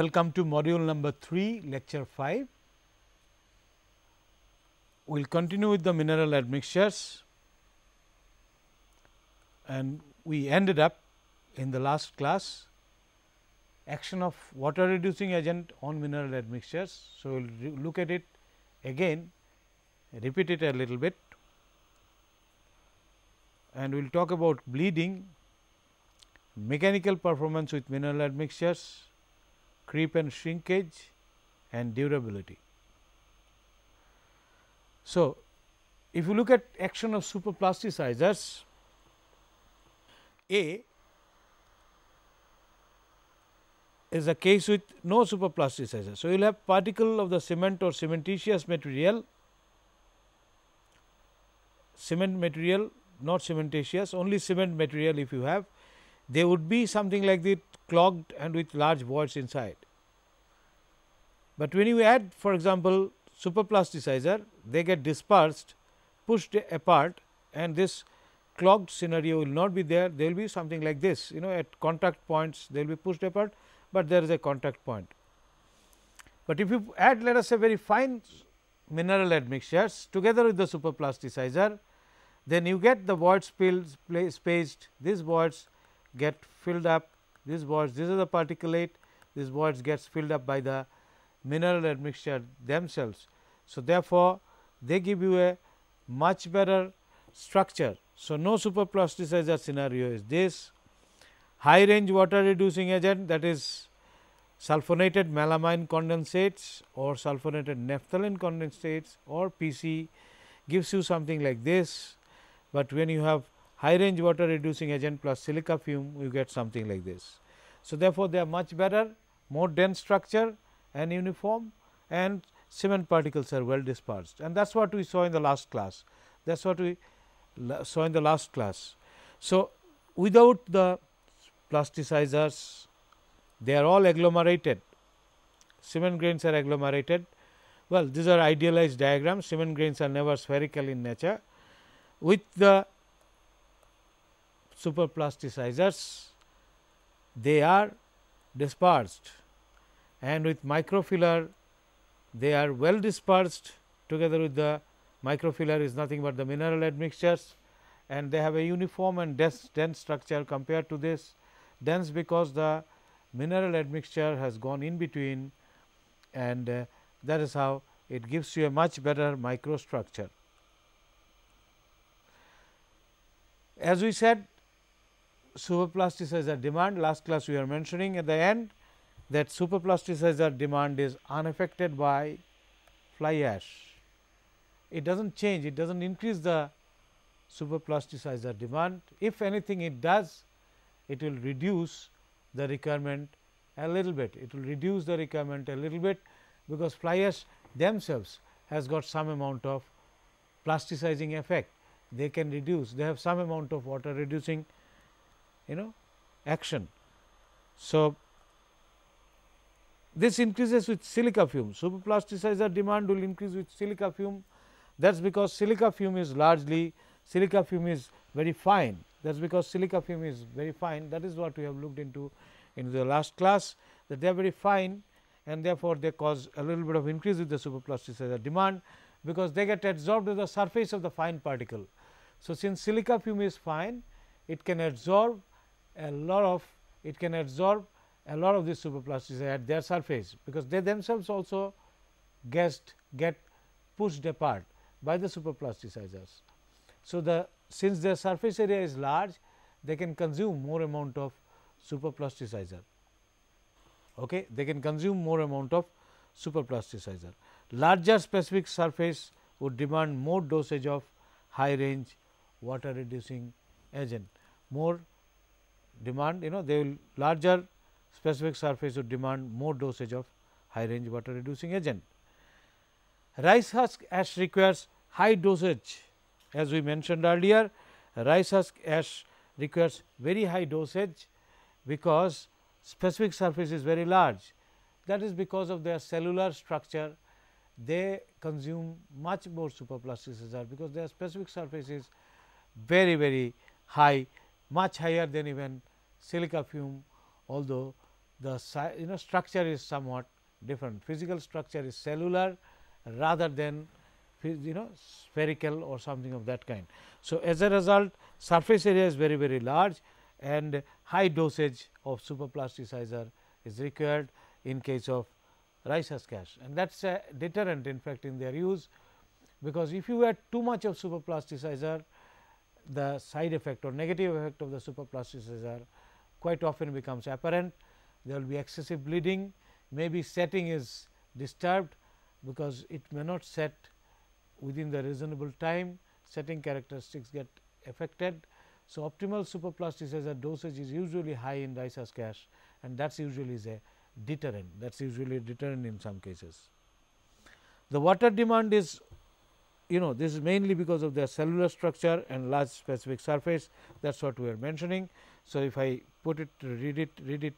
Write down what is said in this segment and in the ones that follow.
Welcome to module number 3, lecture 5. We will continue with the mineral admixtures, and we ended up in the last class action of water reducing agent on mineral admixtures. So, we will look at it again, repeat it a little bit, and we will talk about bleeding, mechanical performance with mineral admixtures, creep and shrinkage, and durability. So, if you look at action of superplasticizers, A is a case with no superplasticizer. So, you will have particle of the cement or cementitious material, cement material, not cementitious, only cement material. If you have, they would be something like this, clogged and with large voids inside. But when you add, for example, superplasticizer, they get dispersed, pushed apart, and this clogged scenario will not be there. There will be something like this, at contact points they will be pushed apart, but there is a contact point. But if you add, let us say, very fine mineral admixtures together with the superplasticizer, then you get the voids spaced, these voids get filled up, these voids, these are the particulate, these voids gets filled up by the mineral admixture themselves. So, therefore, they give you a much better structure. So, no superplasticizer scenario is this. High range water reducing agent, that is sulfonated melamine condensates or sulfonated naphthalene condensates or PC, gives you something like this, but when you have high range water reducing agent plus silica fume, you get something like this. So, therefore, they are much better, more dense structure and uniform, and cement particles are well dispersed, and that is what we saw in the last class. That is what we saw in the last class. So, without the plasticizers, they are all agglomerated, cement grains are agglomerated. Well, these are idealized diagrams, cement grains are never spherical in nature. With the superplasticizers, they are dispersed, and with microfiller they are well dispersed. Together with the microfiller is nothing but the mineral admixtures, and they have a uniform and dense structure compared to this, dense because the mineral admixture has gone in between, and that is how it gives you a much better microstructure. As we said, superplasticizer demand, last class we are mentioning at the end that superplasticizer demand is unaffected by fly ash. It does not change, it does not increase the superplasticizer demand. If anything, it does, it will reduce the requirement a little bit. It will reduce the requirement a little bit, because fly ash themselves has got some amount of plasticizing effect. They can reduce, they have some amount of water reducing action. So, this increases with silica fume. Superplasticizer demand will increase with silica fume. That is because silica fume is largely, silica fume is very fine. That is because silica fume is very fine. That is what we have looked into in the last class, that they are very fine, and therefore, they cause a little bit of increase with the superplasticizer demand, because they get absorbed to the surface of the fine particle. So, since silica fume is fine, it can absorb a lot of this superplasticizer at their surface, because they themselves also get pushed apart by the superplasticizers. So, since their surface area is large, they can consume more amount of superplasticizer. Okay, they can consume more amount of superplasticizer. Larger specific surface would demand more dosage of high range water reducing agent, more demand, they will larger specific surface would demand more dosage of high range water reducing agent. Rice husk ash requires high dosage, as we mentioned earlier. Rice husk ash requires very high dosage, because specific surface is very large. That is because of their cellular structure, they consume much more superplasticizer, because their specific surface is very high, much higher than even silica fume, although the structure is somewhat different. Physical structure is cellular rather than spherical or something of that kind. So, as a result surface area is very large and high dosage of superplasticizer is required in case of rice husk ash, and that is a deterrent in fact in their use, because if you add too much of superplasticizer, the side effect or negative effect of the superplasticizer quite often becomes apparent. There will be excessive bleeding, maybe setting is disturbed because it may not set within the reasonable time, setting characteristics get affected. So, optimal superplasticizer dosage is usually high in rice husk ash, and that is usually is a deterrent, that is usually a deterrent in some cases. The water demand is this is mainly because of their cellular structure and large specific surface, that is what we are mentioning. So, if I put it read it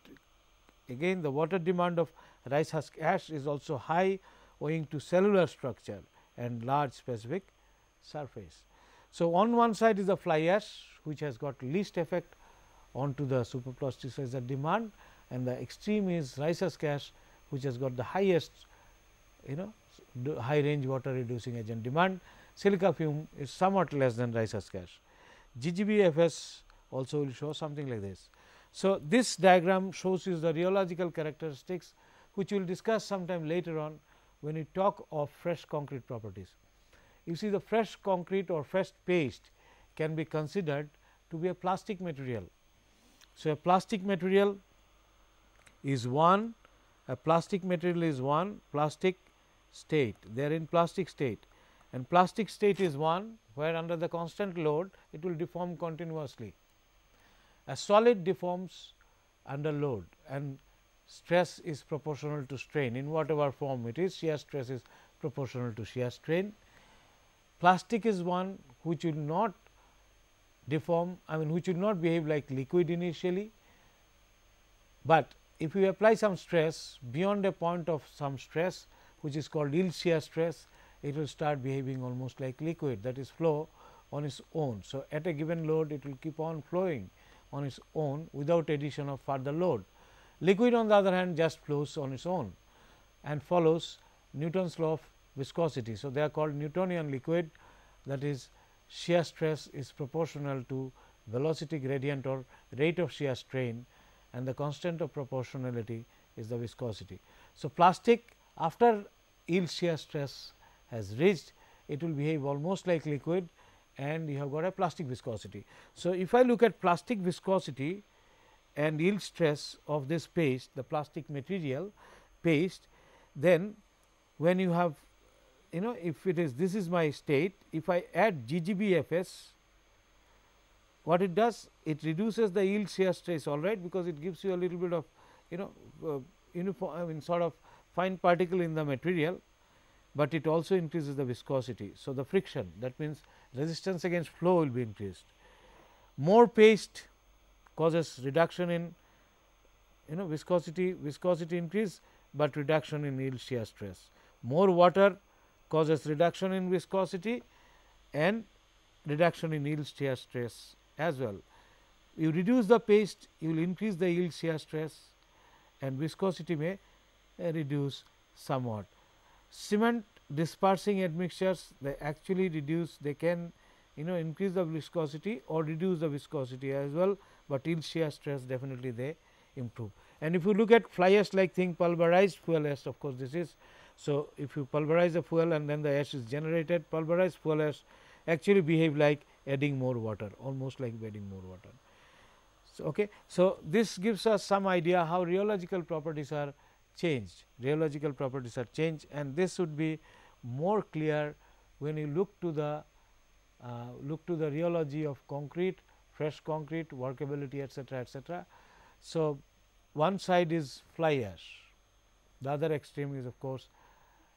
again, the water demand of rice husk ash is also high owing to cellular structure and large specific surface. So, on one side is the fly ash, which has got least effect onto the superplasticizer demand, and the extreme is rice husk ash, which has got the highest high range water reducing agent demand. Silica fume is somewhat less than rice husk ash. GGBFS also will show something like this. So, this diagram shows you the rheological characteristics, which we will discuss sometime later on when we talk of fresh concrete properties. You see, the fresh concrete or fresh paste can be considered to be a plastic material. So, a plastic material is one, plastic state, they are in plastic state, and plastic state is one where under the constant load it will deform continuously. A solid deforms under load and stress is proportional to strain in whatever form it is, shear stress is proportional to shear strain. Plastic is one which will not deform, which will not behave like liquid initially, but if you apply some stress beyond a point of some stress which is called yield shear stress, it will start behaving almost like liquid, that is flow on its own. So, at a given load it will keep on flowing on its own without addition of further load. Liquid on the other hand just flows on its own and follows Newton's law of viscosity. So, they are called Newtonian liquid, that is shear stress is proportional to velocity gradient or rate of shear strain, and the constant of proportionality is the viscosity. So, plastic after yield shear stress has reached, it will behave almost like liquid and you have got a plastic viscosity. So, if I look at plastic viscosity and yield stress of this paste, the plastic material paste, then when you have if it is this is my state, if I add GGBFS, what it does? It reduces the yield shear stress, all right, because it gives you a little bit of uniform sort of fine particle in the material, but it also increases the viscosity. So, the friction, that means resistance against flow will be increased. More paste causes reduction in viscosity increase, but reduction in yield shear stress. More water causes reduction in viscosity and reduction in yield shear stress as well. You reduce the paste, you will increase the yield shear stress and viscosity may reduce somewhat. Cement dispersing admixtures, they actually reduce, they can increase the viscosity or reduce the viscosity as well, but yield shear stress definitely they improve. And if you look at fly ash like thing, pulverized fuel ash, of course, this is. So, if you pulverize the fuel and then the ash is generated, pulverized fuel ash actually behave like adding more water, almost like adding more water. So, okay. So, this gives us some idea how rheological properties are changed, and this would be more clear when you look to the rheology of concrete, fresh concrete, workability, etc., etc. So, one side is fly ash, the other extreme is of course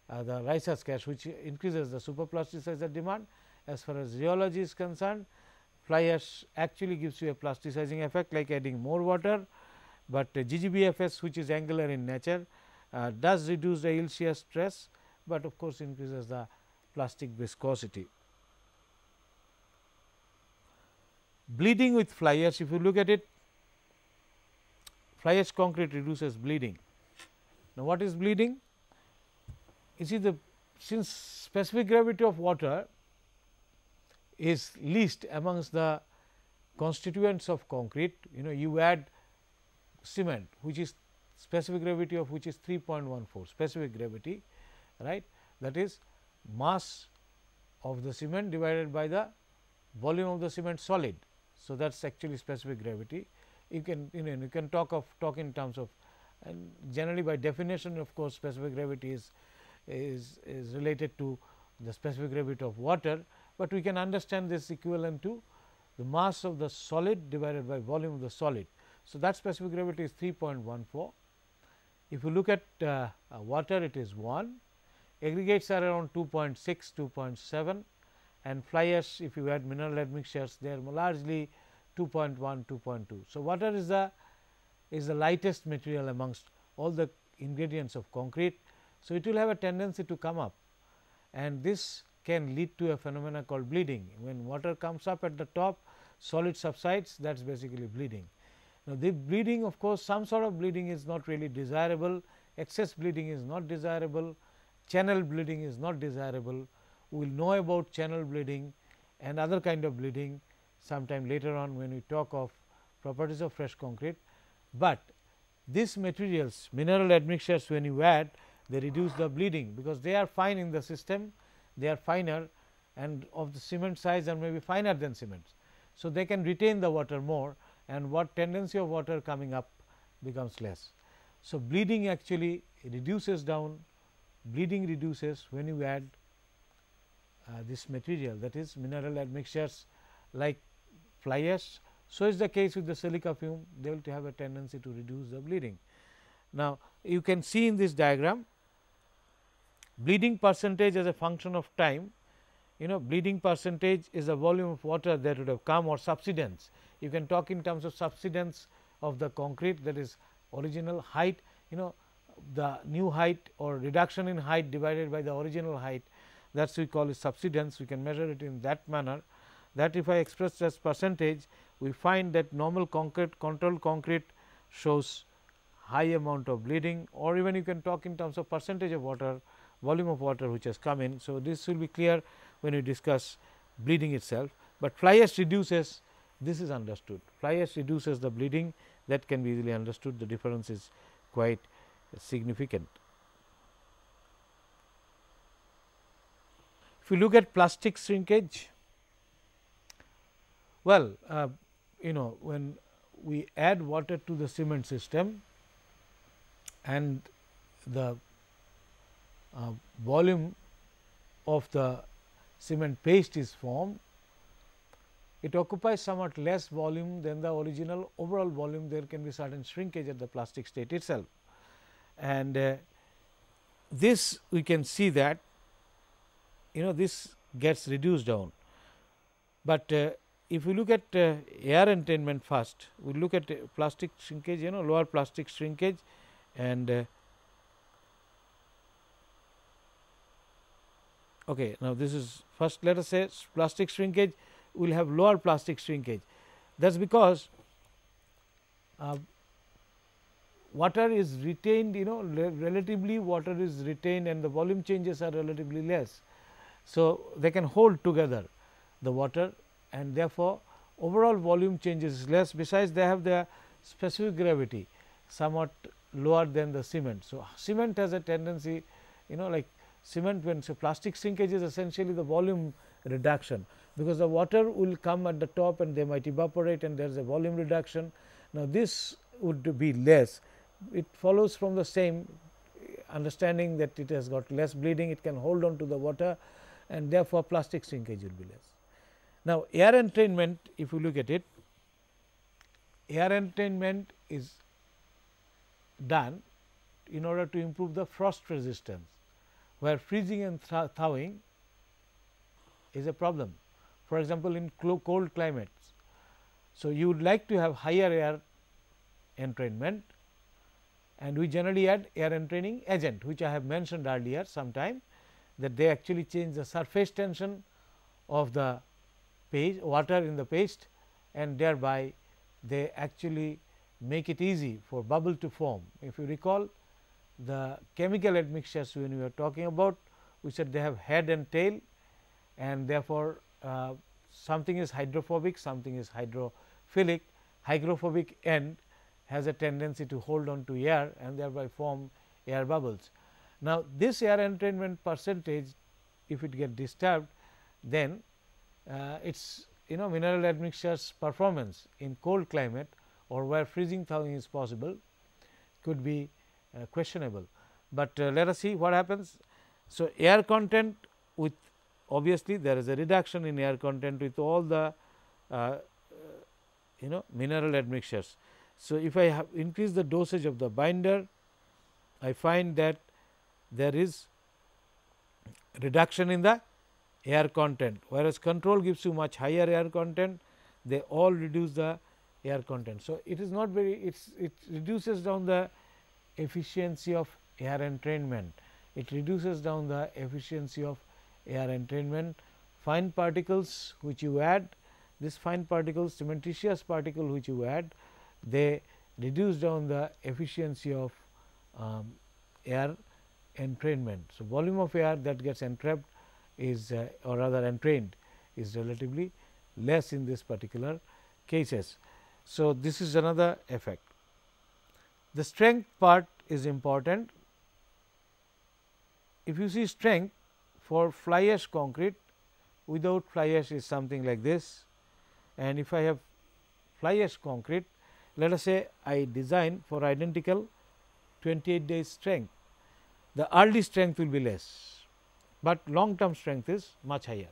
the rice husk ash, which increases the superplasticizer demand. As far as rheology is concerned, fly ash actually gives you a plasticizing effect like adding more water, but GGBFS, which is angular in nature, does reduce the yield shear stress, but of course, increases the plastic viscosity. Bleeding with fly ash, if you look at it, fly ash concrete reduces bleeding. Now, what is bleeding? You see, since specific gravity of water is least amongst the constituents of concrete, you add cement, which is specific gravity of which is 3.14 specific gravity, right. That is mass of the cement divided by the volume of the cement solid. So, that is actually specific gravity. You can you can talk in terms of, and generally by definition, of course, specific gravity is related to the specific gravity of water, but we can understand this equivalent to the mass of the solid divided by volume of the solid. So, that specific gravity is 3.14. If you look at water, it is 1, aggregates are around 2.6, 2.7, and fly ash, if you add mineral admixtures, they are largely 2.1, 2.2. So, water is the lightest material amongst all the ingredients of concrete. So, it will have a tendency to come up, and this can lead to a phenomena called bleeding. When water comes up at the top, solid subsides, that is basically bleeding. Now, the bleeding, of course, some sort of bleeding is not really desirable, excess bleeding is not desirable, channel bleeding is not desirable. We will know about channel bleeding and other kind of bleeding sometime later on when we talk of properties of fresh concrete, but these materials, mineral admixtures, when you add, they reduce the bleeding, because they are fine in the system, they are finer and of the cement size and maybe finer than cement. So, they can retain the water more, and what tendency of water coming up becomes less. So, bleeding actually reduces down, bleeding reduces when you add this material, that is mineral admixtures like fly ash. So, is the case with the silica fume, they will have a tendency to reduce the bleeding. Now, you can see in this diagram bleeding percentage as a function of time. Bleeding percentage is the volume of water that would have come, or subsidence. You can talk in terms of subsidence of the concrete, that is original height, the new height or reduction in height divided by the original height, that is we call it subsidence. We can measure it in that manner, that if I express as percentage, we find that normal concrete, controlled concrete shows high amount of bleeding, or even you can talk in terms of percentage of water, volume of water which has come in. So, this will be clear when we discuss bleeding itself, but fly ash reduces, this is understood, fly ash reduces the bleeding, that can be easily understood, the difference is quite significant. If you look at plastic shrinkage, well, when we add water to the cement system and the volume of the cement paste is formed, it occupies somewhat less volume than the original overall volume. There can be certain shrinkage at the plastic state itself, and this we can see that this gets reduced down. But if we look at air entrainment first, we look at plastic shrinkage, lower plastic shrinkage, and okay. Now, this is first, let us say plastic shrinkage will have lower plastic shrinkage. That is because water is retained, relatively water is retained and the volume changes are relatively less. So, they can hold together the water, and therefore, overall volume changes is less. Besides, they have their specific gravity somewhat lower than the cement. So, cement has a tendency, like cement, when plastic shrinkage is essentially the volume reduction, because the water will come at the top and they might evaporate and there is a volume reduction. Now, this would be less, it follows from the same understanding that it has got less bleeding, it can hold on to the water, and therefore, plastic shrinkage will be less. Now, air entrainment, if you look at it, air entrainment is done in order to improve the frost resistance, where freezing and thawing is a problem. For example, in cold climates. So, you would like to have higher air entrainment, and we generally add air entraining agent, which I have mentioned earlier sometime, that they actually change the surface tension of the paste, water in the paste, and thereby they actually make it easy for bubble to form. If you recall the chemical admixtures when we were talking about, we said they have head and tail, and therefore, something is hydrophobic, something is hydrophilic. Hygrophobic end has a tendency to hold on to air and thereby form air bubbles. Now, this air entrainment percentage, if it get disturbed, then its mineral admixtures performance in cold climate or where freezing thawing is possible could be questionable. But let us see what happens. So, air content with, obviously there is a reduction in air content with all the mineral admixtures. So, if I have increased the dosage of the binder, I find that there is reduction in the air content, whereas control gives you much higher air content, they all reduce the air content. So, it is not very, it reduces down the efficiency of air entrainment, it reduces down the efficiency of air entrainment. Fine particles which you add, this fine particles, cementitious particle which you add, they reduce down the efficiency of air entrainment. So, volume of air that gets entrapped is or rather entrained is relatively less in this particular cases. So, this is another effect. The strength part is important. If you see strength for fly ash concrete, without fly ash is something like this, and if I have fly ash concrete, let us say I design for identical 28 days strength, the early strength will be less, but long term strength is much higher.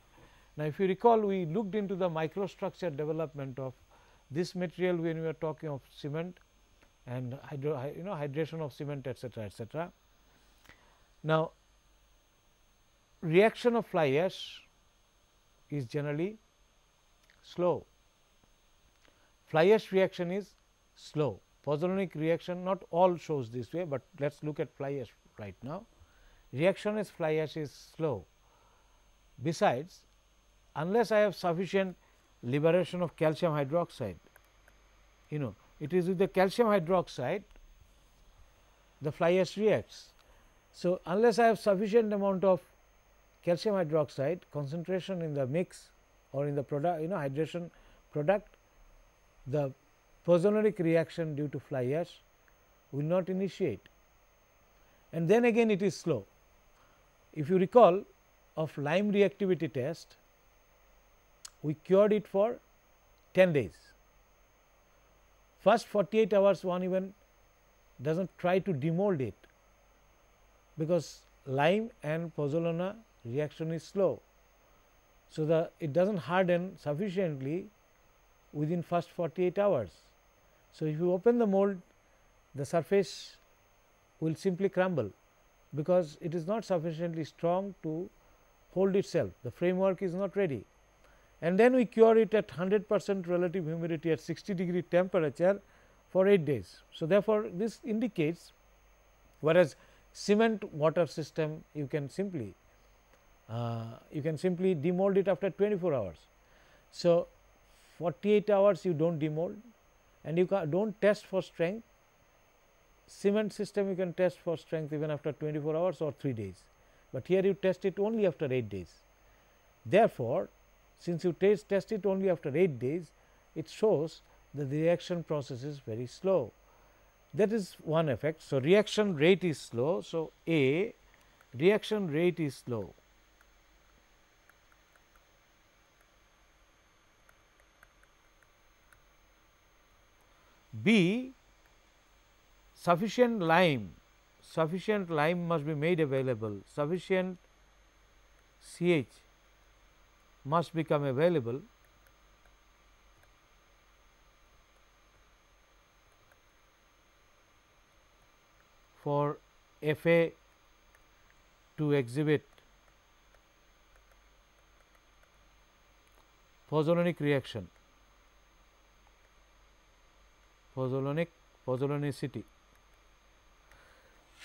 Now, if you recall, we looked into the microstructure development of this material when we were talking of cement and hydration of cement, etc., etc. Now, reaction of fly ash is generally slow. Fly ash reaction is slow. Pozzolanic reaction, not all shows this way, but let us look at fly ash right now. Reaction as fly ash is slow. Besides, unless I have sufficient liberation of calcium hydroxide, it is with the calcium hydroxide the fly ash reacts. So, unless I have sufficient amount of calcium hydroxide concentration in the mix or in the product, hydration product, the pozzolanic reaction due to fly ash will not initiate, and then again it is slow. If you recall of lime reactivity test, we cured it for 10 days. First 48 hours one even does not try to demold it, because lime and pozzolana reaction is slow. So, it does not harden sufficiently within first 48 hours. So, if you open the mold, the surface will simply crumble, because it is not sufficiently strong to hold itself, the framework is not ready. And then we cure it at 100% relative humidity at 60° temperature for 8 days. So, therefore, this indicates, whereas cement water system you can simply demold it after 24 hours. So, 48 hours you do not demold and you do not test for strength. Cement system you can test for strength even after 24 hours or 3 days, but here you test it only after 8 days. Therefore, since you test it only after 8 days, it shows that the reaction process is very slow. That is one effect. So, reaction rate is slow. So, A, reaction rate is slow. B, sufficient lime must be made available, sufficient CH must become available for Fa to exhibit pozzolanic reaction, pozzolanicity.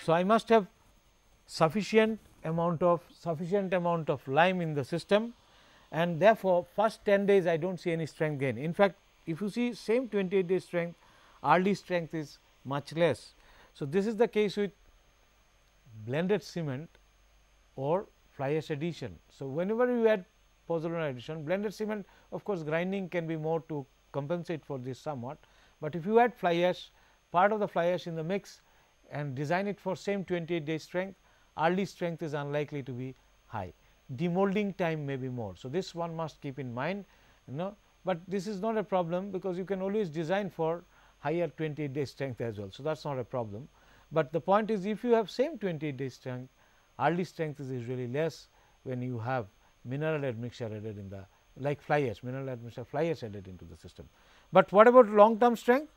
So, I must have sufficient amount of lime in the system, and therefore, first 10 days I do not see any strength gain. In fact, if you see same 28 days strength, RD strength is much less. So, this is the case with blended cement or fly ash addition. So, whenever you add pozzolana addition, blended cement, of course, grinding can be more to compensate for this somewhat, but if you add fly ash, part of the fly ash in the mix and design it for same 28 day strength, RD strength is unlikely to be high, demolding time may be more. So, this one must keep in mind, but this is not a problem, because you can always design for higher 28 day strength as well. So, that is not a problem, but the point is if you have same 28 day strength, RD strength is usually less when you have mineral admixture added in the like fly ash, mineral admixture fly ash added into the system. But what about long term strength?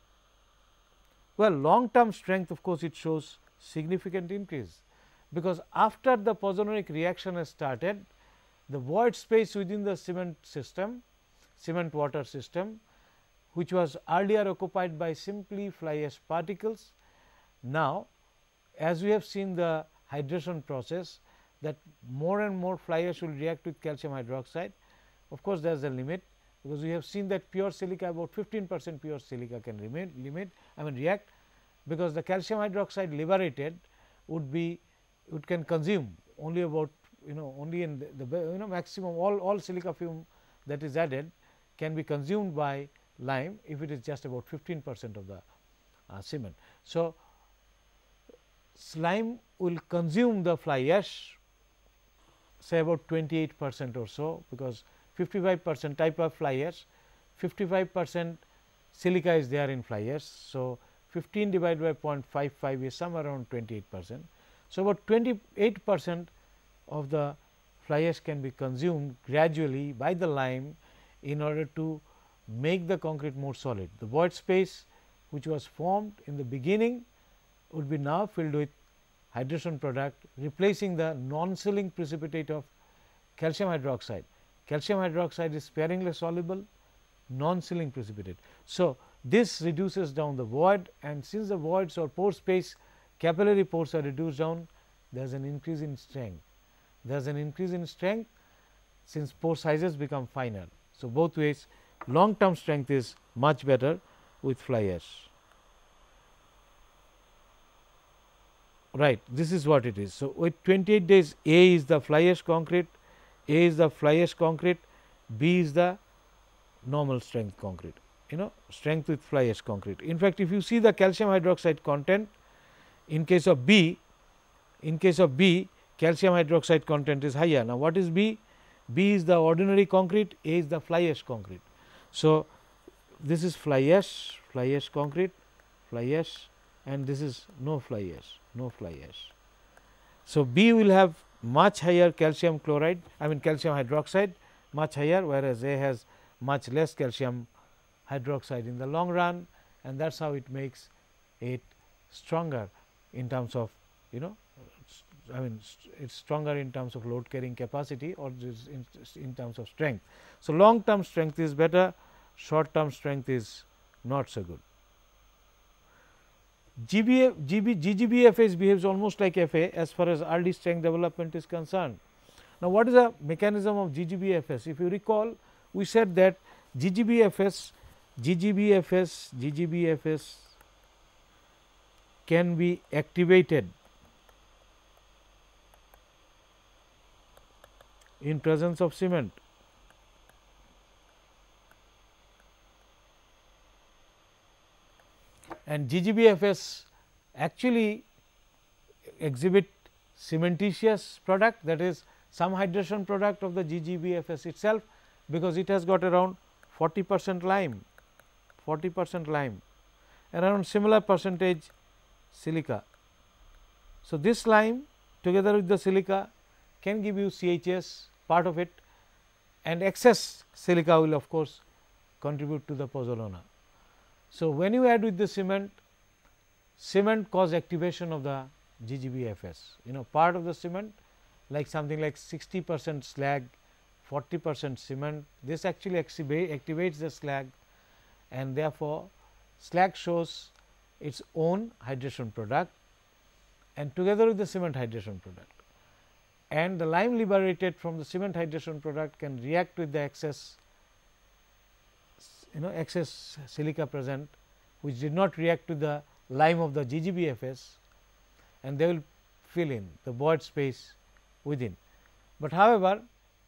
Well, long term strength, of course, it shows significant increase, because after the pozzolanic reaction has started, the void space within the cement system, cement water system, which was earlier occupied by simply fly ash particles. Now, as we have seen the hydration process, that more and more fly ash will react with calcium hydroxide. Of course, there is a limit, because we have seen that pure silica, about 15% pure silica can react, because the calcium hydroxide liberated would be, it can consume only about only in the maximum all silica fume that is added can be consumed by lime if it is just about 15% of the cement. So, slime will consume the fly ash say about 28% or so, because 55% type of fly ash, 55% silica is there in fly ash. So, 15 divided by 0.55 is somewhere around 28%. So, about 28% of the fly ash can be consumed gradually by the lime in order to make the concrete more solid. The void space which was formed in the beginning would be now filled with hydration product, replacing the non-sealing precipitate of calcium hydroxide. Calcium hydroxide is sparingly soluble non-sealing precipitate. So, this reduces down the void, and since the voids or pore space capillary pores are reduced down, there is an increase in strength. There is an increase in strength since pore sizes become finer. So, both ways long term strength is much better with fly ash. Right, this is what it is. So, with 28 days, A is the fly ash concrete, A is the fly ash concrete, B is the normal strength concrete, strength with fly ash concrete. In fact, if you see the calcium hydroxide content in case of B, calcium hydroxide content is higher. Now, what is B? B is the ordinary concrete, A is the fly ash concrete. So, this is fly ash concrete, fly ash, and this is no fly ash. So, B will have much higher calcium chloride, calcium hydroxide much higher, whereas A has much less calcium hydroxide in the long run, and that is how it makes it stronger in terms of it is stronger in terms of load carrying capacity or in terms of strength. So, long term strength is better, short term strength is not so good. GGBFS behaves almost like FA as far as RD strength development is concerned. Now, what is the mechanism of GGBFS? If you recall, we said that GGBFS can be activated in presence of cement. And GGBFS actually exhibit cementitious product, that is some hydration product of the GGBFS itself, because it has got around 40% lime, and around similar percentage silica. So, this lime together with the silica can give you CHS part of it, and excess silica will of course contribute to the pozzolana. So, when you add with the cement cause activation of the GGBFS, part of the cement like something like 60% slag, 40% cement, this actually activates the slag, and therefore, slag shows its own hydration product and together with the cement hydration product, and the lime liberated from the cement hydration product can react with the excess silica present, which did not react to the lime of the GGBFS, and they will fill in the void space within. But however,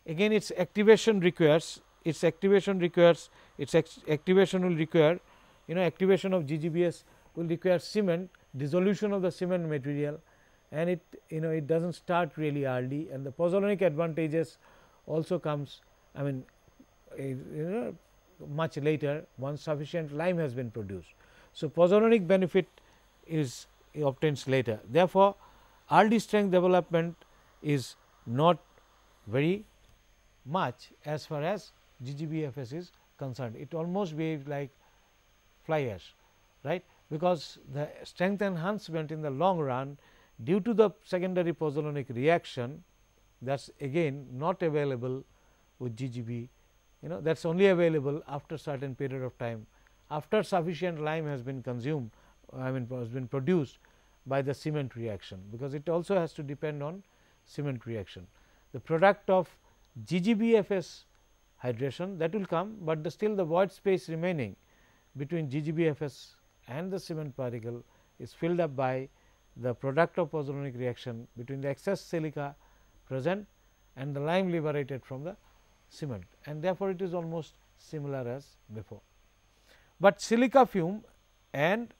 again its activation requires activation will require activation of GGBS will require cement, dissolution of the cement material, and it does not start really early, and the pozzolanic advantages also comes much later once sufficient lime has been produced. So, pozzolanic benefit is obtains later. Therefore, early strength development is not very much as far as GGBFS is concerned. It almost behaves like fly ash, right, because the strength enhancement in the long run due to the secondary pozzolanic reaction, that is again not available with GGB, that is only available after certain period of time, after sufficient lime has been consumed, has been produced by the cement reaction, because it also has to depend on cement reaction. The product of GGBFS hydration that will come, but still the void space remaining between GGBFS and the cement particle is filled up by the product of pozzolanic reaction between the excess silica present and the lime liberated from the cement, and therefore, it is almost similar as before. But silica fume and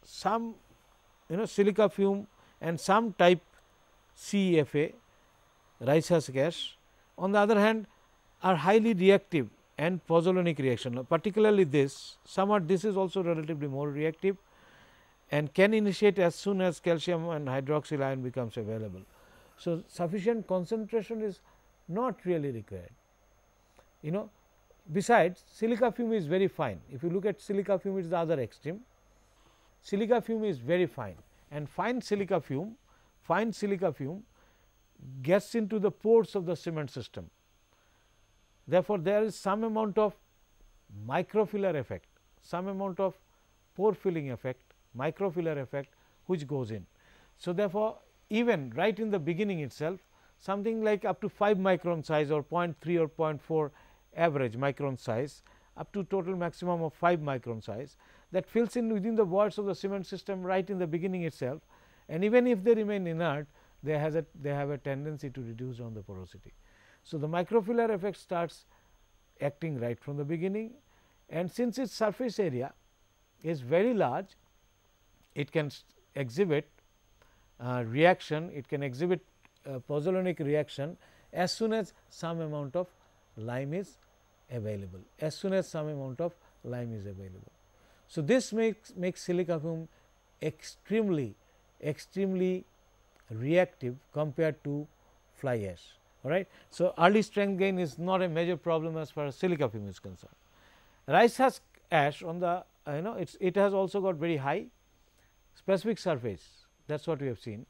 some silica fume and some type CEFA rice husk ash on the other hand are highly reactive and pozzolanic reaction, particularly this is also relatively more reactive and can initiate as soon as calcium and hydroxyl ion becomes available. So, sufficient concentration is not really required. Besides, silica fume is very fine. If you look at silica fume, it is the other extreme. Silica fume is very fine, and fine silica fume gets into the pores of the cement system. Therefore, there is some amount of microfiller effect, some amount of pore filling effect, microfiller effect which goes in. So, therefore, even right in the beginning itself, something like up to 5 micron size or 0.3 or 0.4 average micron size up to total maximum of 5 micron size that fills in within the voids of the cement system right in the beginning itself, and even if they remain inert, they have a tendency to reduce on the porosity. So, the microfiller effect starts acting right from the beginning, and since its surface area is very large, it can exhibit reaction, it can exhibit pozzolanic reaction as soon as some amount of lime is available, So, this makes silica fume extremely reactive compared to fly ash. All right. So, early strength gain is not a major problem as far as silica fume is concerned. Rice husk ash on the it has also got very high specific surface, that is what we have seen.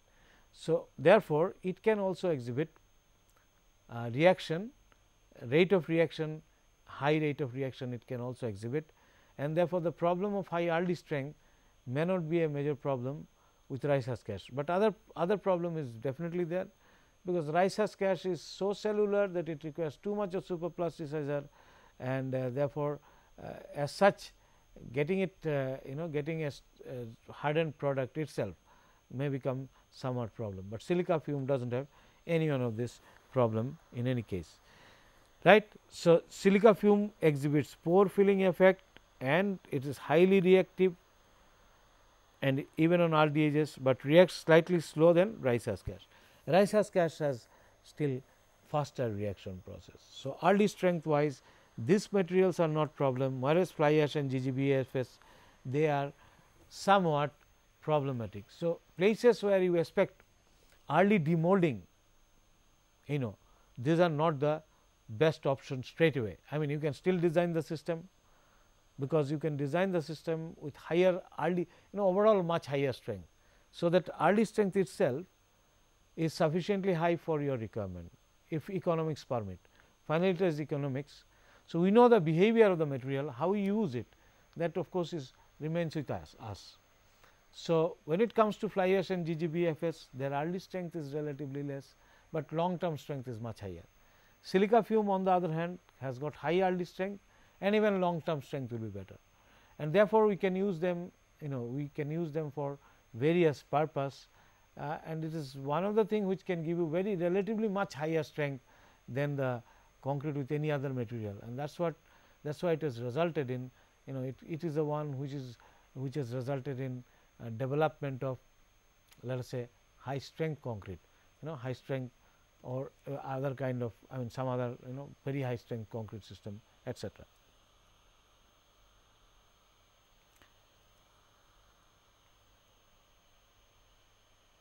So, therefore, it can also exhibit reaction, rate of reaction, high rate of reaction it can also exhibit, and therefore, the problem of high early strength may not be a major problem with rice husk ash, but other problem is definitely there, because rice husk ash is so cellular that it requires too much of super plasticizer, and therefore, as such getting it getting a hardened product itself may become somewhat problem, but silica fume does not have any one of this problem in any case, right. So, silica fume exhibits pore filling effect and it is highly reactive and even on RDHs, but reacts slightly slower than rice husk ash. Rice husk ash has still faster reaction process. So, early strength wise these materials are not problem, whereas fly ash and GGBFS they are somewhat problematic. So, places where you expect early demolding, these are not the best option straight away. I mean, you can still design the system, because you can design the system with higher early overall much higher strength. So, that early strength itself is sufficiently high for your requirement if economics permit. Finally, it is economics. So, we know the behavior of the material, how we use it, that of course, remains with us. So, when it comes to fly ash and GGBFS, their early strength is relatively less, but long term strength is much higher. Silica fume on the other hand has got high early strength and even long term strength will be better. and therefore, we can use them, we can use them for various purpose, and it is one of the thing which can give you very relatively much higher strength than the concrete with any other material, and that is why it has resulted in, it is the one which has resulted in development of, let us say, high strength concrete, high strength or other kind of, some other very high strength concrete system, etc.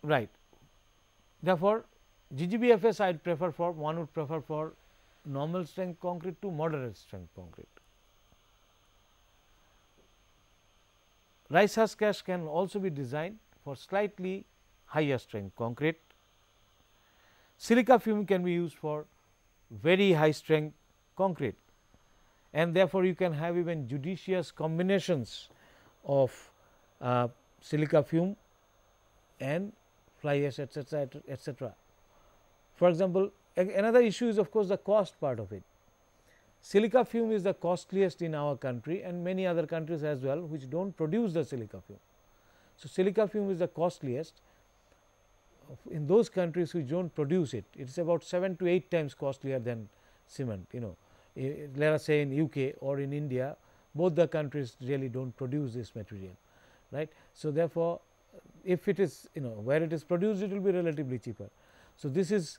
Right. Therefore, GGBFS I would prefer for, one would prefer for normal strength concrete to moderate strength concrete. Rice husk cast can also be designed for slightly higher strength concrete. Silica fume can be used for very high strength concrete, and therefore, you can have even judicious combinations of silica fume and fly ash, etc., etc. For example, another issue is of course, the cost part of it. Silica fume is the costliest in our country and many other countries as well, which do not produce the silica fume. So, silica fume is the costliest in those countries which do not produce it. It is about 7 to 8 times costlier than cement. Let us say in UK or in India, both the countries really do not produce this material, right. So, therefore, if it is where it is produced, it will be relatively cheaper. So, this is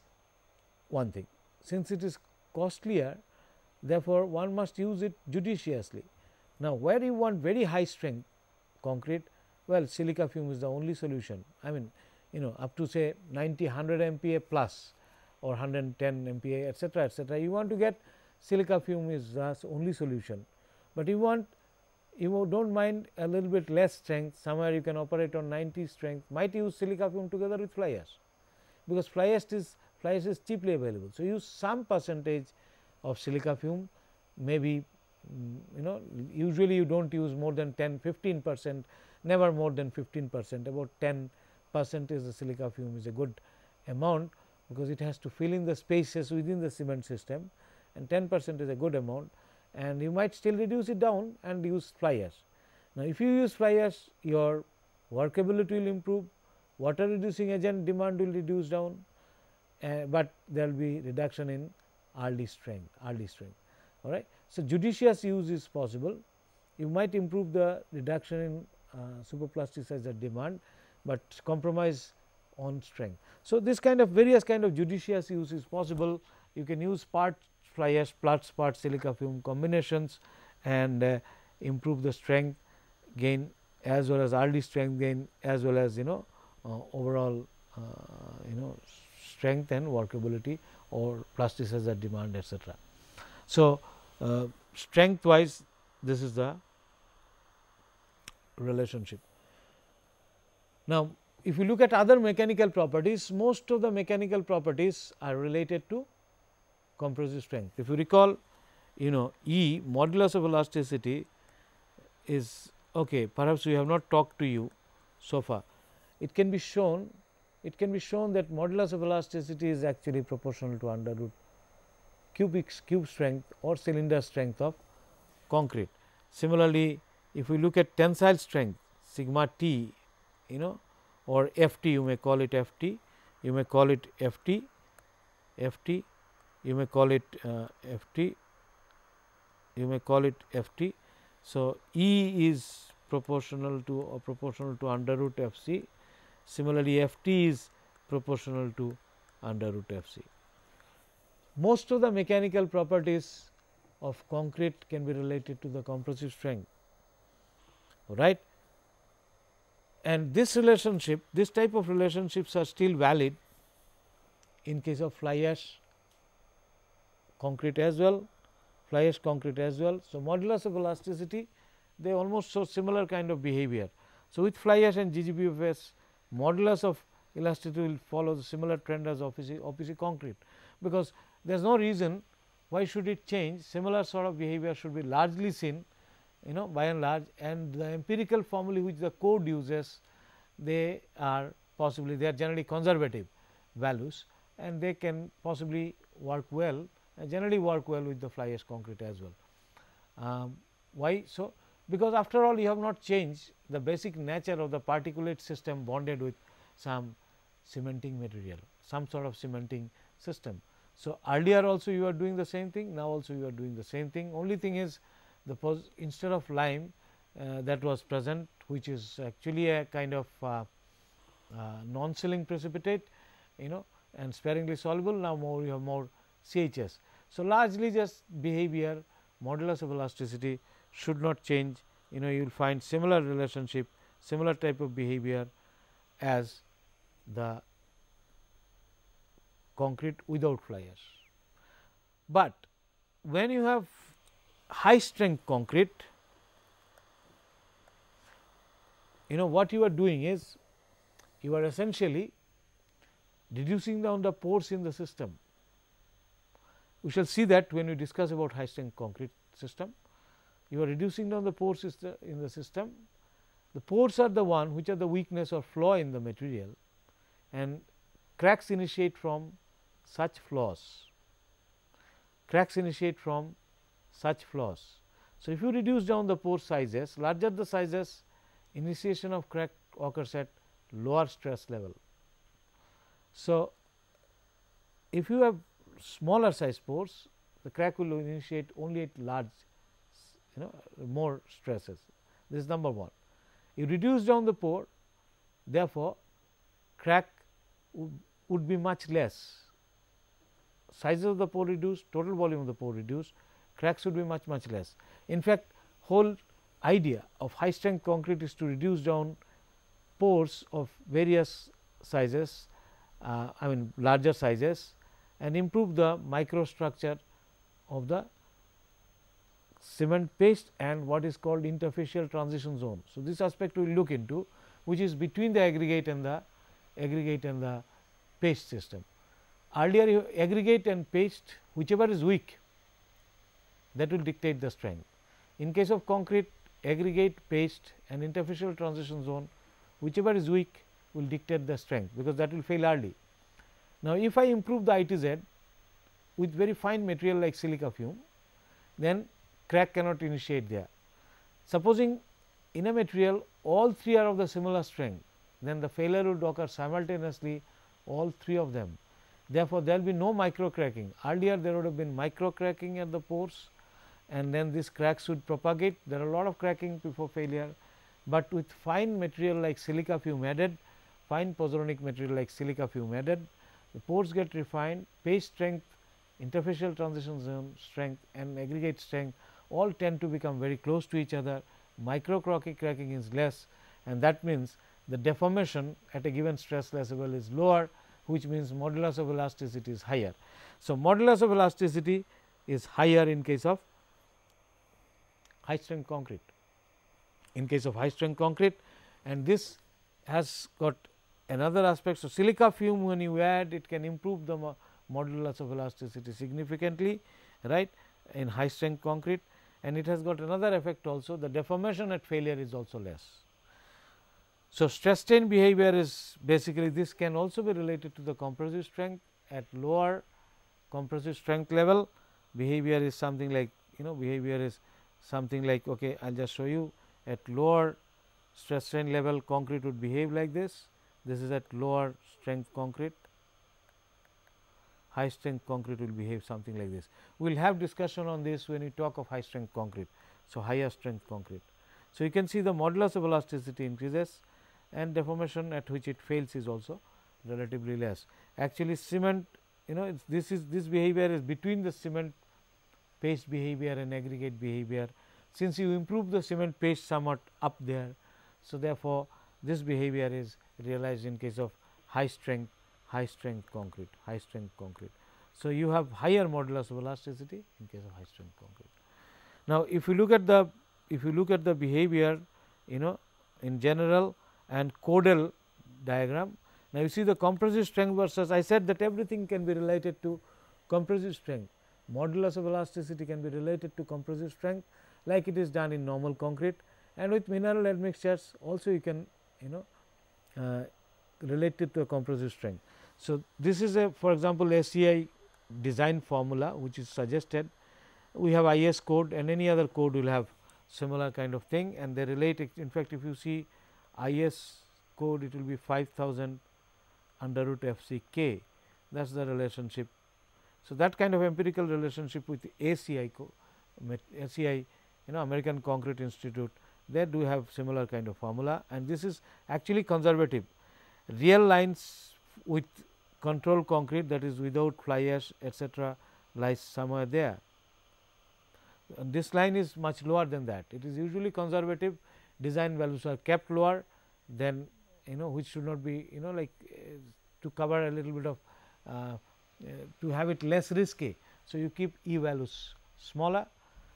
one thing. Since it is costlier, therefore, one must use it judiciously. Now, where you want very high strength concrete, well, silica fume is the only solution. Up to say 90, 100 MPa plus or 110 MPa, etc., etc. You want to get silica fume is the only solution, but you do not mind a little bit less strength, somewhere you can operate on 90 strength, might use silica fume together with fly ash, because fly ash is cheaply available. So, use some percentage of silica fume, maybe usually you do not use more than 10-15%, never more than 15%, about 10% is the silica fume is a good amount, because it has to fill in the spaces within the cement system, and 10% is a good amount, and you might still reduce it down and use fly ash. Now, if you use fly ash, your workability will improve, water reducing agent demand will reduce down, but there will be reduction in RD strength, all right. So, judicious use is possible. You might improve the reduction in superplasticizer demand, but compromise on strength. So, this kind of various kind of judicious use is possible. You can use part fly ash plus part silica fume combinations and improve the strength gain as well as RD strength gain, as well as overall strength and workability or plasticizer demand, etc. So, strength wise, this is the relationship. Now, if you look at other mechanical properties, most of the mechanical properties are related to compressive strength. If you recall, E, modulus of elasticity is okay. Perhaps we have not talked to you so far. It can be shown that modulus of elasticity is actually proportional to under root cube strength or cylinder strength of concrete. Similarly, if we look at tensile strength sigma T, or Ft, you may call it Ft, you may call it Ft, you may call it Ft, you may call it Ft. So, E is proportional to under root Fc. Similarly, Ft is proportional to under root Fc. Most of the mechanical properties of concrete can be related to the compressive strength, right. And this relationship, this type of relationships are still valid in case of fly ash concrete as well, fly ash concrete as well. So, modulus of elasticity, they almost show similar kind of behavior. So, with fly ash and GGBFS, modulus of elasticity will follow the similar trend as OPC concrete, because there is no reason why should it change. Similar sort of behavior should be largely seen, by and large, and the empirical formulae which the code uses, they are generally conservative values, and they can possibly work well, generally work well with the fly ash concrete as well. Why so? because after all you have not changed the basic nature of the particulate system bonded with some cementing material, some sort of cementing system. So, earlier also you are doing the same thing, now also you are doing the same thing, only thing is the instead of lime that was present, which is actually a kind of non-sealing precipitate, and sparingly soluble, now more you have more CHS. So, largely just behavior, modulus of elasticity should not change, you will find similar relationship, similar type of behavior as the concrete without fly ash. But when you have high strength concrete, what you are doing is you are essentially reducing down the pores in the system. We shall see that when we discuss about high strength concrete system. You are reducing down the pores in the system. The pores are the one which are the weakness or flaw in the material, and cracks initiate from such flaws. Cracks initiate from such flaws. So, if you reduce down the pore sizes, larger the sizes, initiation of crack occurs at lower stress level. So, if you have smaller size pores, the crack will initiate only at large, more stresses. This is number 1. You reduce down the pore, therefore, crack would be much less. Size of the pore reduced, total volume of the pore reduced, cracks would be much less. In fact, whole idea of high strength concrete is to reduce down pores of various sizes, larger sizes, and improve the microstructure of the cement paste and what is called interfacial transition zone. So, this aspect we will look into, which is between the aggregate and the paste system. Earlier you aggregate and paste, whichever is weak, that will dictate the strength. In case of concrete, aggregate, paste and interfacial transition zone, whichever is weak will dictate the strength, because that will fail early. Now, if I improve the ITZ with very fine material like silica fume, then crack cannot initiate there. Supposing in a material all 3 are of the similar strength, then the failure would occur simultaneously all 3 of them. Therefore, there will be no micro cracking. Earlier there would have been micro cracking at the pores, and then these cracks would propagate. There are a lot of cracking before failure, but with fine material like silica fume added, fine pozzolanic material like silica fume added, the pores get refined, paste strength, interfacial transition zone strength and aggregate strength all tend to become very close to each other. Micro cracking is less, and that means the deformation at a given stress level is lower, which means modulus of elasticity is higher. So, modulus of elasticity is higher in case of high strength concrete. In case of high strength concrete, and this has got another aspect. So, silica fume when you add, it can improve the modulus of elasticity significantly, right, in high strength concrete, and it has got another effect also, the deformation at failure is also less. So, stress strain behavior is basically this can also be related to the compressive strength. At lower compressive strength level, behavior is something like, okay, I will just show you. At lower stress strain level, concrete would behave like this. This is at lower strength concrete. High strength concrete will behave something like this. We will have discussion on this when we talk of high strength concrete. So, higher strength concrete. So, you can see the modulus of elasticity increases, and deformation at which it fails is also relatively less. Actually, cement, this behavior is between the cement paste behavior and aggregate behavior. Since you improve the cement paste somewhat up there, so therefore, this behavior is realized in case of high strength concrete. So, you have higher modulus of elasticity in case of high strength concrete. Now, if you look at the behavior, in general and Codel diagram. Now, you see the compressive strength versus, I said that everything can be related to compressive strength. Modulus of elasticity can be related to compressive strength, like it is done in normal concrete, and with mineral admixtures also you can relate it to a compressive strength. So, this is a, for example, SEI design formula which is suggested. We have IS code and any other code will have similar kind of thing, and they relate. In fact, if you see IS code, it will be 5000 under root FCK, that is the relationship. So, that kind of empirical relationship with ACI, ACI, American Concrete Institute, they do have similar kind of formula, and this is actually conservative. Real lines with control concrete, that is without fly ash etcetera, lies somewhere there. And this line is much lower than that. It is usually conservative, design values are kept lower than which should not be like to cover a little bit of to have it less risky. So, you keep E values smaller,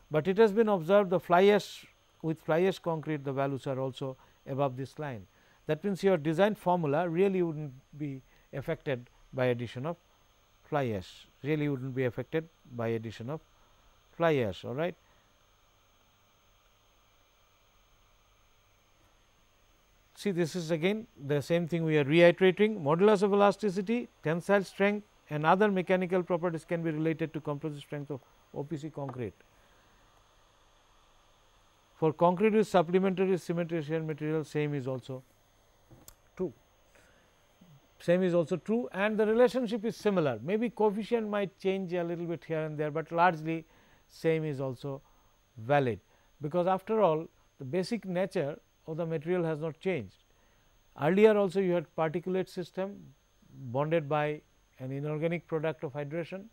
but it has been observed the fly ash with fly ash concrete, the values are also above this line. That means, your design formula really would not be affected by addition of fly ash, really would not be affected by addition of fly ash. All right. See, this is again the same thing we are reiterating. Modulus of elasticity, tensile strength and other mechanical properties can be related to composite strength of OPC concrete. For concrete with supplementary cementitious material, same is also true. Same is also true, and the relationship is similar. Maybe coefficient might change a little bit here and there, but largely same is also valid, because after all the basic nature of the material has not changed. Earlier also you had particulate system bonded by an inorganic product of hydration,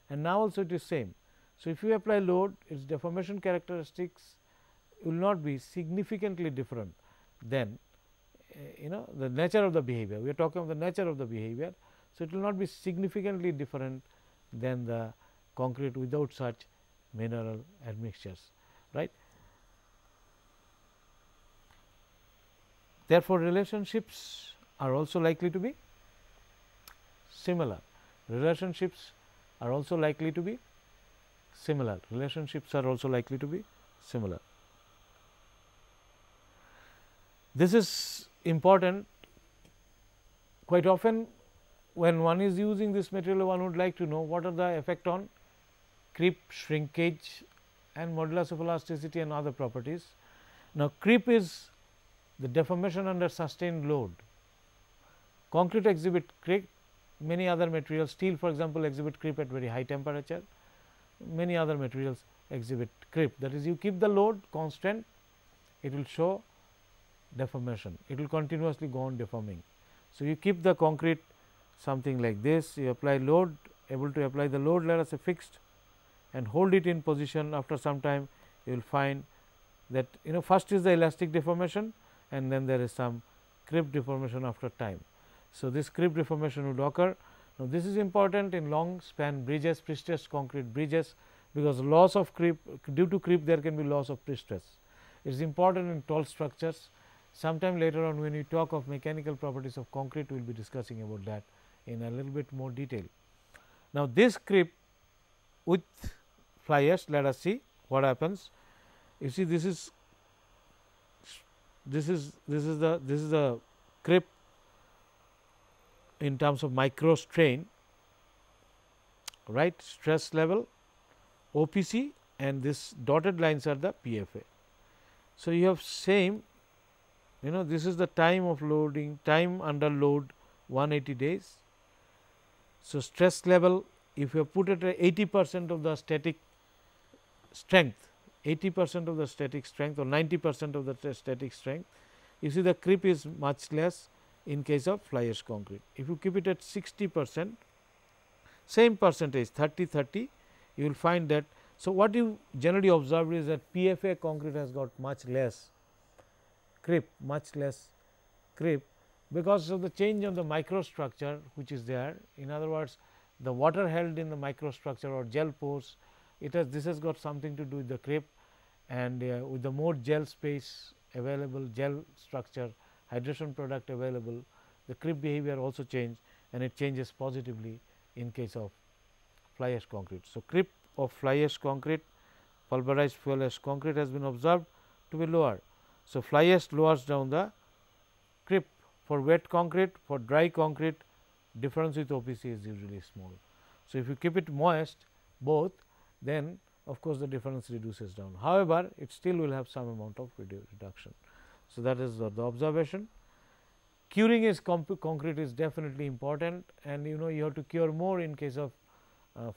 and now also it is same. So, if you apply load, its deformation characteristics will not be significantly different than the nature of the behavior. We are talking of the nature of the behavior. So, it will not be significantly different than the concrete without such mineral admixtures, right. Therefore, relationships are also likely to be similar. Relationships are also likely to be similar. Relationships are also likely to be similar. This is important. Quite often, when one is using this material, one would like to know what are the effect on creep, shrinkage and modulus of elasticity and other properties. Now, creep is the deformation under sustained load. Concrete exhibit creep, many other materials, steel for example, exhibit creep at very high temperature, many other materials exhibit creep. That is, you keep the load constant, it will show deformation, it will continuously go on deforming. So, you keep the concrete something like this, you apply load, able to apply the load, let us say fixed, and hold it in position. After some time you will find that first is the elastic deformation, and then there is some creep deformation after time. So, this creep deformation would occur. Now, this is important in long span bridges, pre-stressed concrete bridges, because loss of creep, due to creep there can be loss of pre-stress. It is important in tall structures. Sometime later on, when we talk of mechanical properties of concrete, we will be discussing about that in a little bit more detail. Now, this creep with fly ash, let us see what happens. You see, this is the creep in terms of micro strain, right, stress level, OPC, and this dotted lines are the PFA. So, you have same, this is the time of loading, time under load 180 days. So, stress level, if you put it at 80% of the static strength, 80% of the static strength or 90% of the static strength, you see the creep is much less in case of fly ash concrete. If you keep it at 60%, same percentage 30-30, you will find that. So, what you generally observe is that PFA concrete has got much less creep, because of the change of the microstructure which is there. In other words, the water held in the microstructure or gel pores, this has got something to do with the creep, and with the more gel space available, gel structure, hydration product available, the creep behavior also change, and it changes positively in case of fly ash concrete. So, creep of fly ash concrete, pulverized fuel ash concrete has been observed to be lower. So, fly ash lowers down the creep. For wet concrete, for dry concrete, difference with OPC is usually small. So, if you keep it moist both, then of course, the difference reduces down. However, it still will have some amount of reduction. So, that is the observation. Curing is concrete is definitely important, and you have to cure more in case of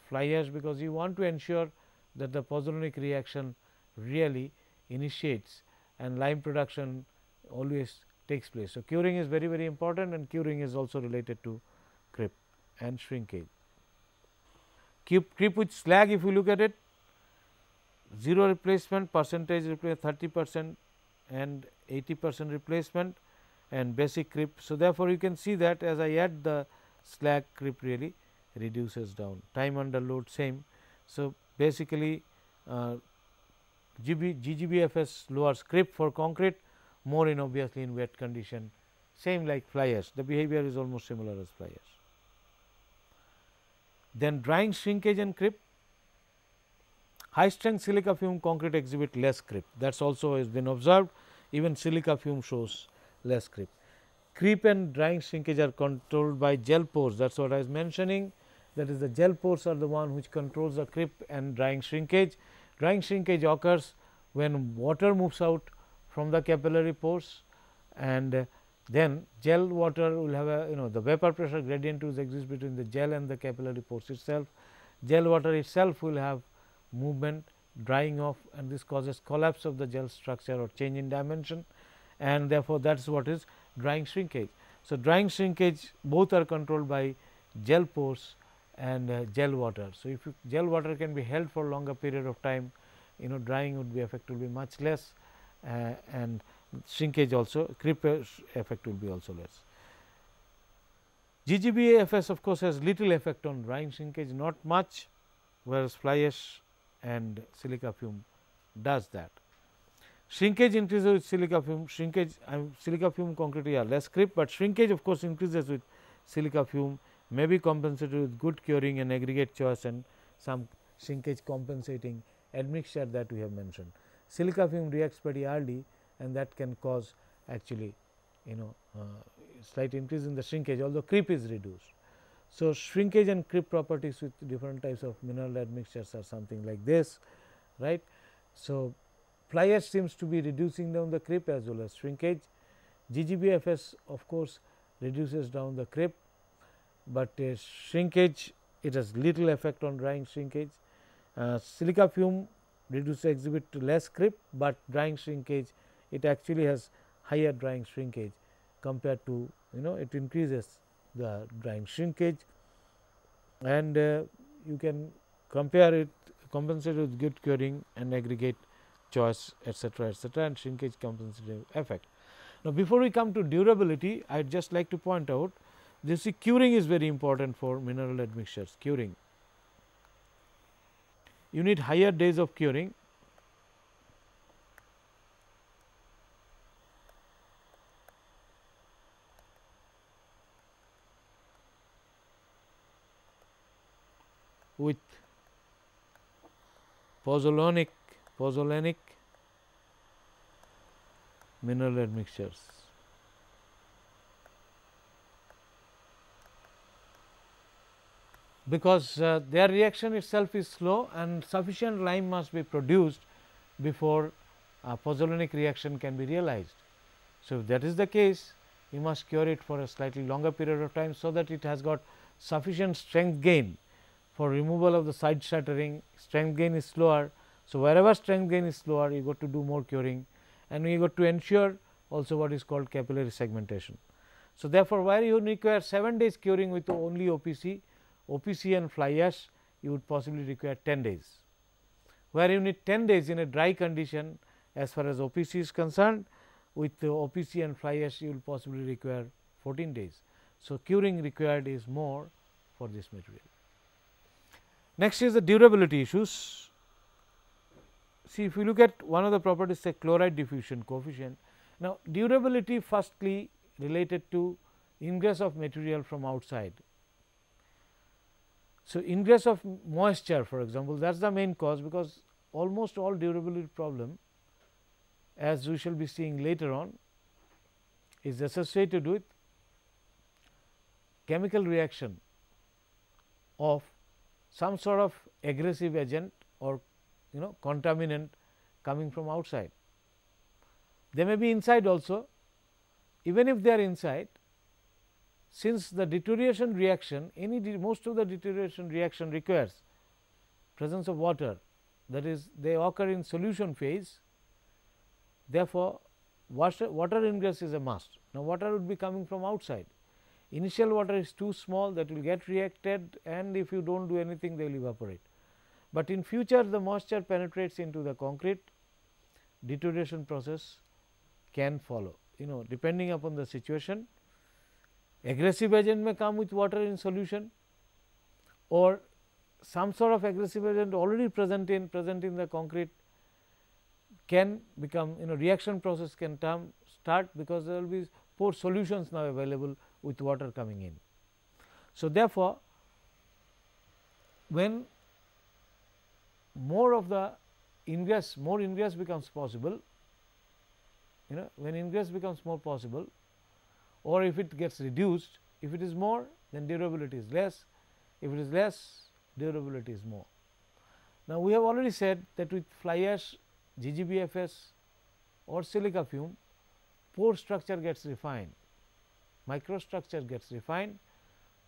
fly ash, because you want to ensure that the pozzolanic reaction really initiates and lime production always takes place. So, curing is very important, and curing is also related to creep and shrinkage. Creep with slag, if you look at it, 0 replacement, percentage replacement 30% and 80% replacement, and basic creep. So, therefore, you can see that as I add the slag, creep really reduces down. Time under load same. So, basically GGBFS lowers creep for concrete, more in obviously in wet condition, same like fly ash. The behavior is almost similar as fly ash. Then drying, shrinkage and creep. High strength silica fume concrete exhibit less creep, that is also has been observed. Even silica fume shows less creep. Creep and drying shrinkage are controlled by gel pores, that is what I was mentioning, that is the gel pores are the one which controls the creep and drying shrinkage. Drying shrinkage occurs when water moves out from the capillary pores, and then gel water will have a the vapor pressure gradient will exist between the gel and the capillary pores itself. Gel water itself will have movement, drying off, and this causes collapse of the gel structure or change in dimension, and therefore, that is what is drying shrinkage. So, drying shrinkage both are controlled by gel pores and gel water. So, if gel water can be held for longer period of time, drying would be effect will be much less, and shrinkage also, creep effect will be also less. GGBFS of course, has little effect on drying shrinkage, not much, whereas fly ash and silica fume does that. Shrinkage increases with silica fume, silica fume concrete are less creep, but shrinkage of course, increases with silica fume, may be compensated with good curing and aggregate choice and some shrinkage compensating admixture that we have mentioned. Silica fume reacts pretty early, and that can cause actually slight increase in the shrinkage, although creep is reduced. So, shrinkage and creep properties with different types of mineral admixtures are something like this, right. So, fly ash seems to be reducing down the creep as well as shrinkage. GGBFS of course, reduces down the creep, but shrinkage it has little effect on drying shrinkage. Silica fume reduces exhibit less creep, but drying shrinkage it actually has higher drying shrinkage compared to it increases the drying shrinkage, and you can compare it, compensate with good curing and aggregate choice etc., and shrinkage compensative effect. Now, before we come to durability, I would just like to point out this curing is very important for mineral admixtures. Curing, you need higher days of curing. With pozzolanic mineral admixtures. Because their reaction itself is slow and sufficient lime must be produced before pozzolanic reaction can be realized. So, if that is the case, you must cure it for a slightly longer period of time, so that it has got sufficient strength gain for removal of the side shattering. Strength gain is slower. So, wherever strength gain is slower, you got to do more curing, and you got to ensure also what is called capillary segmentation. So, therefore, where you require 7 days curing with only OPC and fly ash, you would possibly require 10 days. Where you need 10 days in a dry condition as far as OPC is concerned, with OPC and fly ash you will possibly require 14 days. So, curing required is more for this material. Next is the durability issues. See, if you look at one of the properties, say chloride diffusion coefficient. Now, durability firstly related to ingress of material from outside. So, ingress of moisture for example, that is the main cause, because almost all durability problem, as we shall be seeing later on, is associated with chemical reaction of some sort of aggressive agent or contaminant coming from outside. They may be inside also. Even if they are inside, since the deterioration reaction, most of the deterioration reaction requires presence of water, that is they occur in solution phase. Therefore, water ingress is a must. Now, water would be coming from outside. Initial water is too small, that will get reacted, and if you do not do anything, they will evaporate. But in future the moisture penetrates into the concrete, deterioration process can follow, depending upon the situation. Aggressive agent may come with water in solution, or some sort of aggressive agent already present in the concrete can become, reaction process can start, because there will be pore solutions now available with water coming in. So, therefore, when more ingress becomes possible, when ingress becomes more possible, or if it gets reduced, if it is more, then durability is less, if it is less, durability is more. Now, we have already said that with fly ash, GGBFS or silica fume, pore structure gets refined, microstructure gets refined,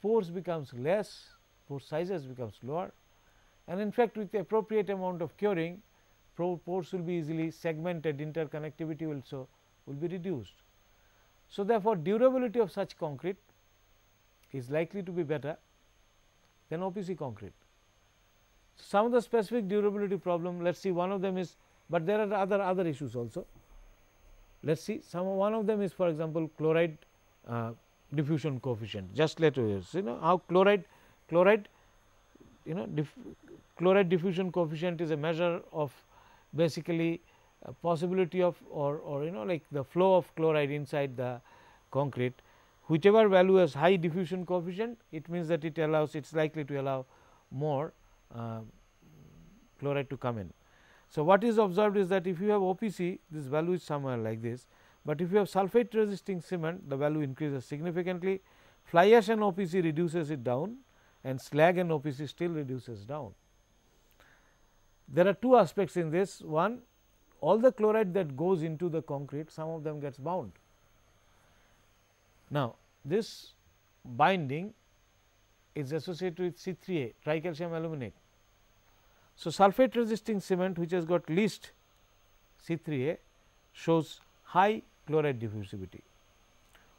pores becomes less, pore sizes becomes lower, and in fact, with the appropriate amount of curing, pores will be easily segmented, interconnectivity also will be reduced. So, therefore, durability of such concrete is likely to be better than OPC concrete. Some of the specific durability problem, let us see, one of them is, but there are other issues also. Let us see, one of them is, for example, chloride diffusion coefficient. Just let us how chloride diffusion coefficient is a measure of basically possibility of, or like the flow of chloride inside the concrete. Whichever value has high diffusion coefficient, it means that it is likely to allow more chloride to come in. So, what is observed is that if you have OPC, this value is somewhere like this, but if you have sulphate resisting cement, the value increases significantly. Fly ash and OPC reduces it down, and slag and OPC still reduces down. There are two aspects in this. One, all the chloride that goes into the concrete, some of them gets bound. Now, this binding is associated with C3A, tricalcium aluminate. So, sulphate resisting cement which has got least C3A shows high chloride diffusivity.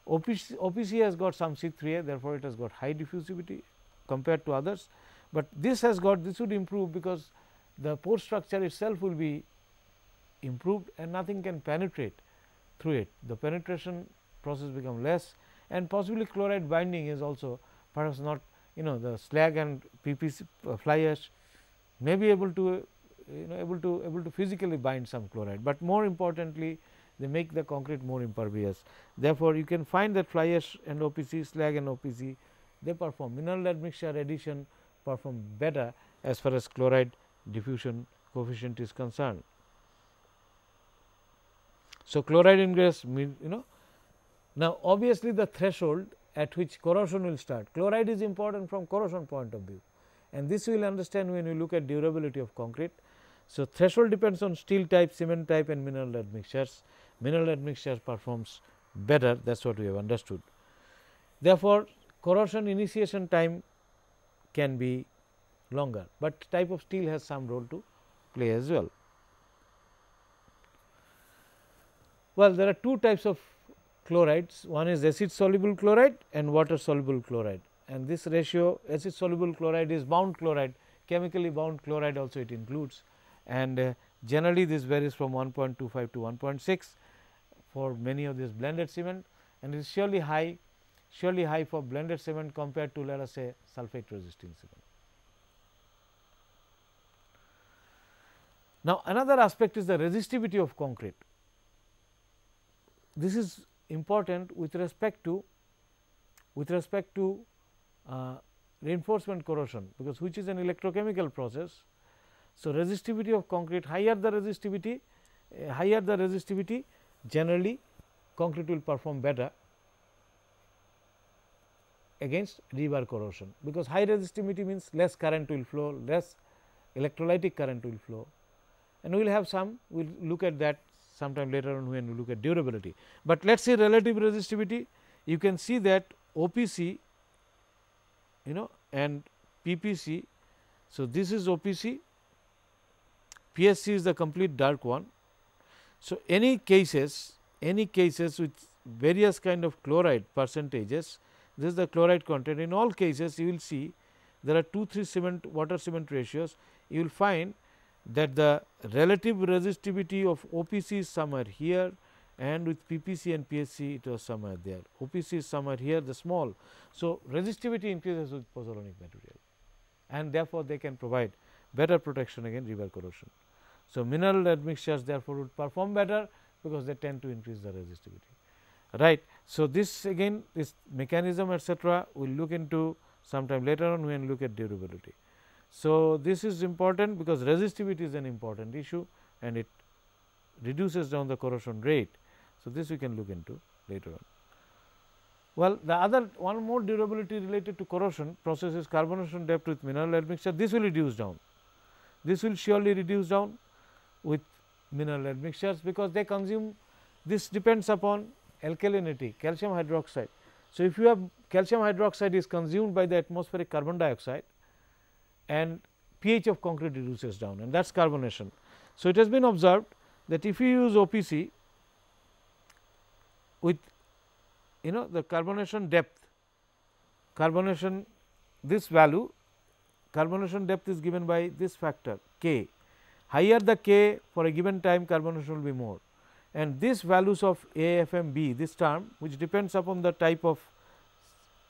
OPC has got some C3A, therefore, it has got high diffusivity compared to others, but this would improve, because the pore structure itself will be improved and nothing can penetrate through it. The penetration process become less, and possibly chloride binding is also perhaps not, the slag and PPC fly ash may be able to physically bind some chloride, but more importantly they make the concrete more impervious. Therefore, you can find that fly ash and OPC, slag and OPC, they perform, mineral admixture addition perform better as far as chloride diffusion coefficient is concerned. So, chloride ingress now obviously the threshold at which corrosion will start. Chloride is important from corrosion point of view, and this we will understand when we look at durability of concrete. So, threshold depends on steel type, cement type and mineral admixtures. Mineral admixtures performs better, that is what we have understood. Therefore, corrosion initiation time can be longer, but type of steel has some role to play as well. Well, there are two types of chlorides, one is acid soluble chloride and water soluble chloride, and this ratio acid soluble chloride is bound chloride, chemically bound chloride also it includes, and generally this varies from 1.25 to 1.6 for many of these blended cement, and it is surely high for blended cement compared to, let us say, sulphate resisting cement. Now, another aspect is the resistivity of concrete. This is important with respect to reinforcement corrosion, because which is an electrochemical process. So, resistivity of concrete, higher the resistivity, generally concrete will perform better against rebar corrosion, because high resistivity means less current will flow, less electrolytic current will flow. and we will have some, we will look at that sometime later on when we look at durability. But let us say relative resistivity, you can see that OPC and PPC. So, this is OPC, PSC is the complete dark one. So, any cases with various kind of chloride percentages, this is the chloride content. In all cases you will see there are 2-3 cement water cement ratios, you will find that the relative resistivity of OPC is somewhere here, and with PPC and PSC it was somewhere there. OPC is somewhere here, the small. So, resistivity increases with pozzolanic material, and therefore, they can provide better protection against river corrosion. So, mineral admixtures therefore would perform better, because they tend to increase the resistivity, right. So, this again this mechanism etcetera we will look into sometime later on when we look at durability. So, this is important because resistivity is an important issue and it reduces down the corrosion rate. So, this we can look into later on. Well, the other one more durability related to corrosion process is carbonation depth with mineral admixture. This will reduce down, this will surely reduce down with mineral admixtures, because they consume, this depends upon alkalinity, calcium hydroxide. So, if you have calcium hydroxide is consumed by the atmospheric carbon dioxide, and pH of concrete reduces down, and that is carbonation. So, it has been observed that if you use OPC with the carbonation depth, carbonation this value, carbonation depth is given by this factor K. Higher the K, for a given time carbonation will be more, and these values of AFMB, this term which depends upon the type of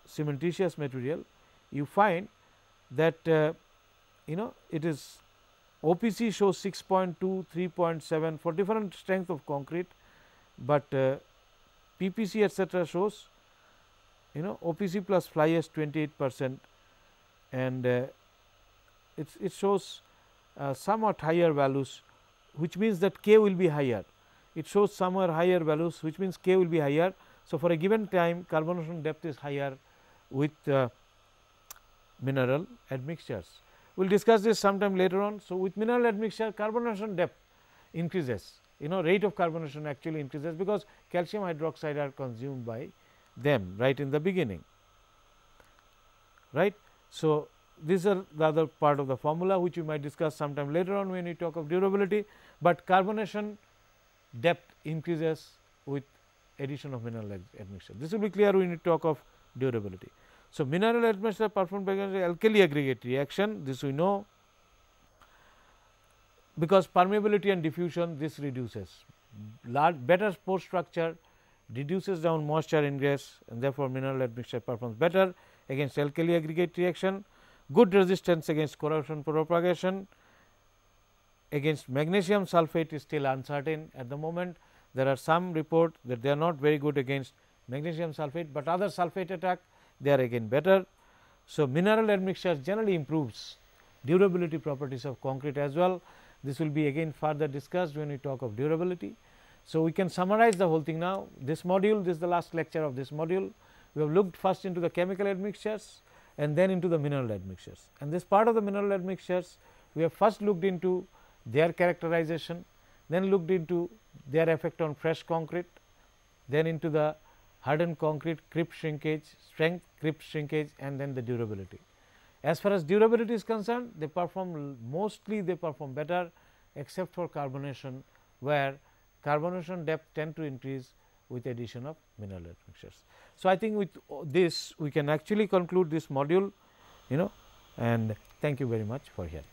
cementitious material, you find that it is OPC shows 6.2, 3.7 for different strength of concrete, but PPC etcetera shows OPC plus fly ash 28%, and it shows somewhat higher values, which means that K will be higher. It shows somewhere higher values, which means K will be higher. So, for a given time carbonation depth is higher with mineral admixtures. We will discuss this sometime later on. So, with mineral admixture carbonation depth increases, rate of carbonation actually increases, because calcium hydroxide are consumed by them right in the beginning, right. So, these are the other part of the formula which we might discuss sometime later on when we talk of durability, but carbonation depth increases with addition of mineral admixture. This will be clear when we talk of durability. So, mineral admixture performed by alkali aggregate reaction, this we know, because permeability and diffusion this reduces, better pore structure reduces down moisture ingress, and therefore, mineral admixture performs better against alkali aggregate reaction, good resistance against corrosion propagation. Against magnesium sulphate is still uncertain at the moment. There are some report that they are not very good against magnesium sulphate, but other sulphate attack they are again better. So, mineral admixture generally improves durability properties of concrete as well. This will be again further discussed when we talk of durability. So, we can summarize the whole thing now. This module, this is the last lecture of this module. We have looked first into the chemical admixtures and then into the mineral admixtures, and this part of the mineral admixtures we have first looked into their characterization, then looked into their effect on fresh concrete, then into the hardened concrete crypt shrinkage, strength, crypt shrinkage, and then the durability. As far as durability is concerned, they perform mostly they perform better, except for carbonation, where carbonation depth tend to increase with addition of mineral admixtures. So, I think with this we can actually conclude this module, and thank you very much for hearing.